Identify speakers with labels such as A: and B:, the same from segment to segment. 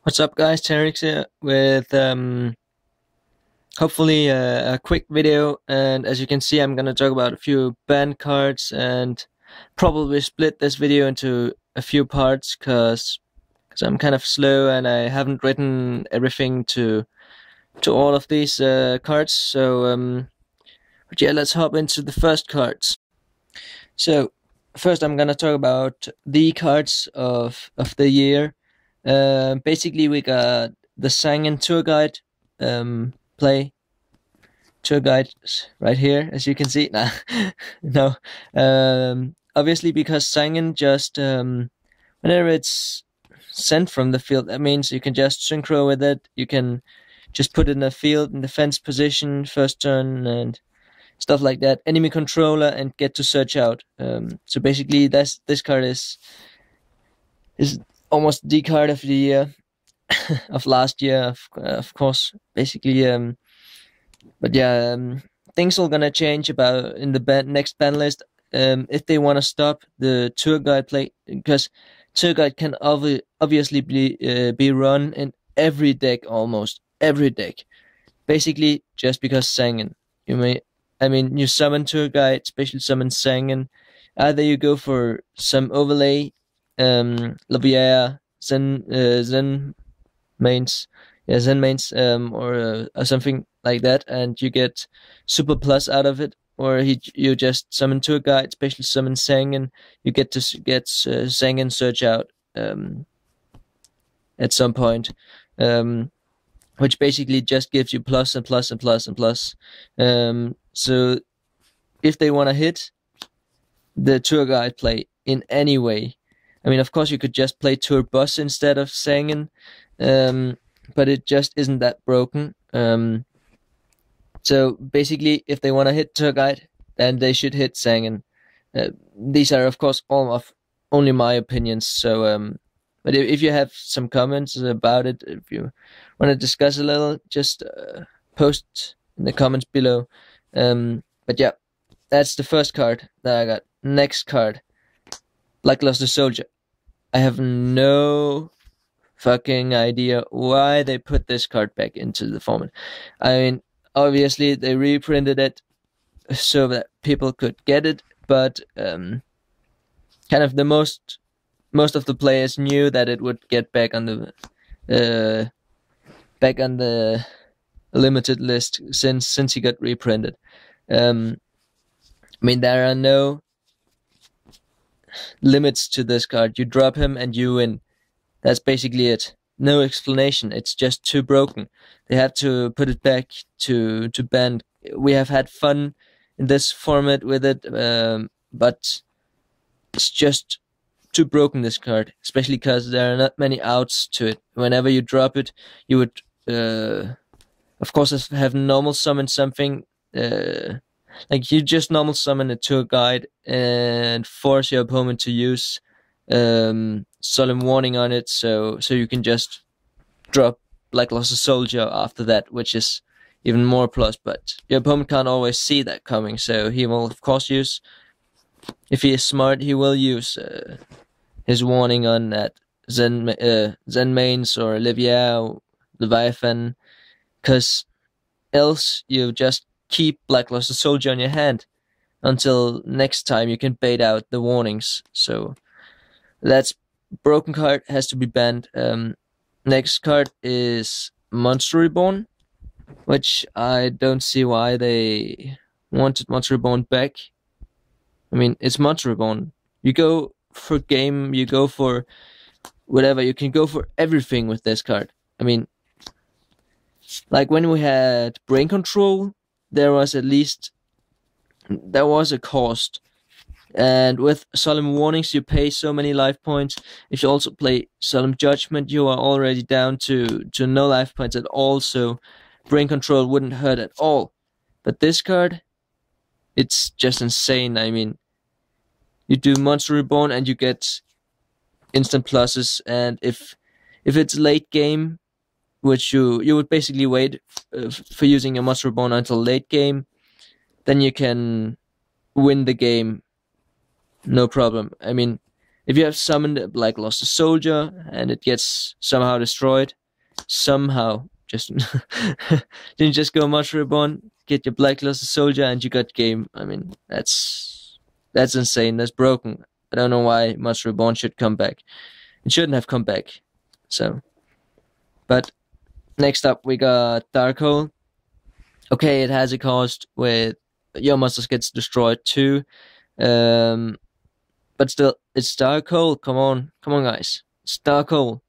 A: What's up, guys? Tarrix here with hopefully a quick video. And as you can see, I'm gonna talk about a few band cards and probably split this video into a few parts because I'm kind of slow and I haven't written everything to all of these cards. But yeah, let's hop into the first cards. So first, I'm gonna talk about the cards of the year. Basically, we got the Sangen tour guide play tour guide right here, as you can see. Nah, no. Obviously, because Sangen just whenever it's sent from the field, that means you can just synchro with it. You can just put it in the field in defense position first turn and stuff like that. Enemy controller and get to search out. So basically, this card is almost the card of the year of last year, of course. Basically, but yeah, things are gonna change about in the next ban list. If they want to stop the tour guide play, because tour guide can obviously be run in every deck, almost every deck. Basically, just because Sangen, you summon tour guide, special summon Sangen. Either you go for some overlay, Lavier, Zen mains, or something like that, and you get super plus out of it. Or you just summon tour guide, special summon Sangen. You get to get Sangen search out at some point, which basically just gives you plus and plus and plus and plus. So if they want to hit the tour guide play in any way, of course you could just play tour bus instead of Sangen, but it just isn't that broken. So basically, if they want to hit tour guide, then they should hit Sangen. These are, of course, all of only my opinions. So, but if you have some comments about it, if you want to discuss a little, just post in the comments below. But yeah, that's the first card that I got. Next card, Lackluster Soldier. I have no fucking idea why they put this card back into the format. Obviously they reprinted it so that people could get it, but kind of the most of the players knew that it would get back on the limited list since he got reprinted. There are no limits to this card. You drop him and you win. That's basically it. No explanation. It's just too broken. They have to put it back to ban. We have had fun in this format with it, but it's just too broken, this card, especially because there are not many outs to it. Whenever you drop it, you would of course have normal summon something, like you just normal summon a tour guide and force your opponent to use solemn warning on it, so you can just drop Lackluster Soldier after that, which is even more plus. But your opponent can't always see that coming, so he will of course use, if he is smart, he will use his warning on that Zen mains or Olivier or Leviathan, because else you just keep Lackluster Soldier on your hand until next time you can bait out the warnings. So that's broken card, has to be banned. Next card is Monster Reborn, which I don't see why they wanted Monster Reborn back. It's Monster Reborn. You go for game, you go for whatever, you can go for everything with this card. Like when we had Brain Control, there was a cost. And with Solemn Warnings, you pay so many life points. If you also play Solemn Judgment, you are already down to no life points at all, so Brain Control wouldn't hurt at all. But this card, it's just insane. You do Monster Reborn and you get instant pluses, and if it's late game, which you would basically wait for using your Monster Reborn until late game, then you can win the game. No problem. if you have summoned a Blackluster Soldier and it gets somehow destroyed, somehow, just then you just go Monster Reborn, get your Blackluster Soldier, and you got game. I mean, that's insane. That's broken. I don't know why Monster Reborn should come back. It shouldn't have come back. So, but next up we got Dark Hole. Okay, it has a cost with your monsters gets destroyed too. But still, it's Dark Hole. Come on, guys. It's Dark Hole.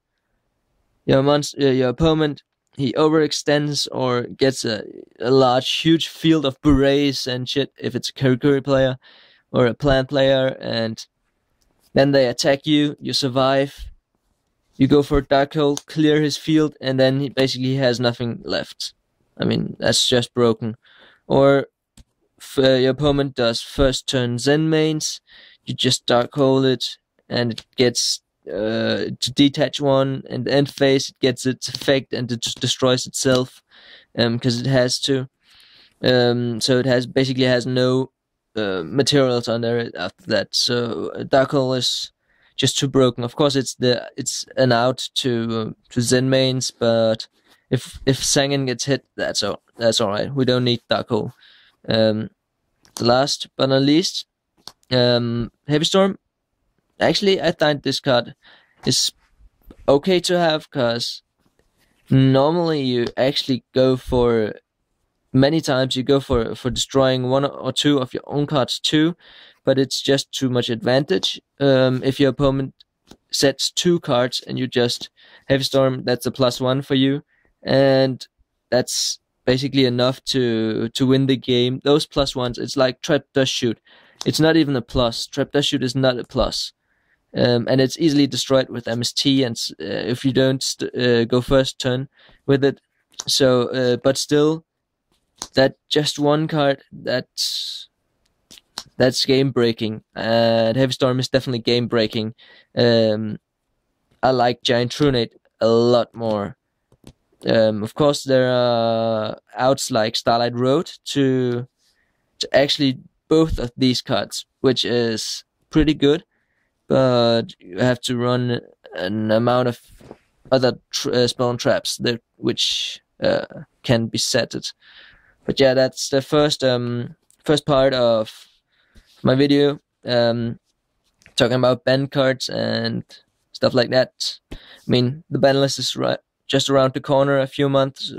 A: Your opponent, he overextends or gets a large, huge field of berets and shit if it's a Kurikuri player or a plant player, and then they attack you, you survive, you go for Dark Hole, clear his field, and then he basically has nothing left. I mean, that's just broken. Or your opponent does first turn Zen mains, you just Dark Hole it, and it gets to detach one, and the end phase it gets its effect and it destroys itself, because it has to. So it basically has no materials under it after that. So Dark Hole is just too broken. Of course, it's an out to Zen mains, but if Sangen gets hit, that's all right. We don't need Dark Hole. Last but not least, Heavy Storm. Actually, I find this card is okay to have, because normally you actually go for, many times you go for destroying one or two of your own cards too, but it's just too much advantage. If your opponent sets 2 cards and you just Heavy Storm, that's a +1 for you, and that's basically enough to win the game. Those +1s, it's like Trap Dust Shoot. It's not even a plus. Trap Dust Shoot is not a plus. And it's easily destroyed with MST, and if you don't go first turn with it. So, but still, that just one card, that's game breaking. And Heavy Storm is definitely game breaking. I like Giant Trunade a lot more. Of course, there are outs like Starlight Road to actually both of these cards, which is pretty good. But you have to run an amount of other spawn traps which can be setted. But yeah, that's the first part of my video, talking about ban cards and stuff like that. I mean, the ban list is just around the corner, a few months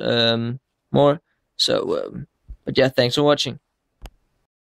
A: more. So, but yeah, thanks for watching.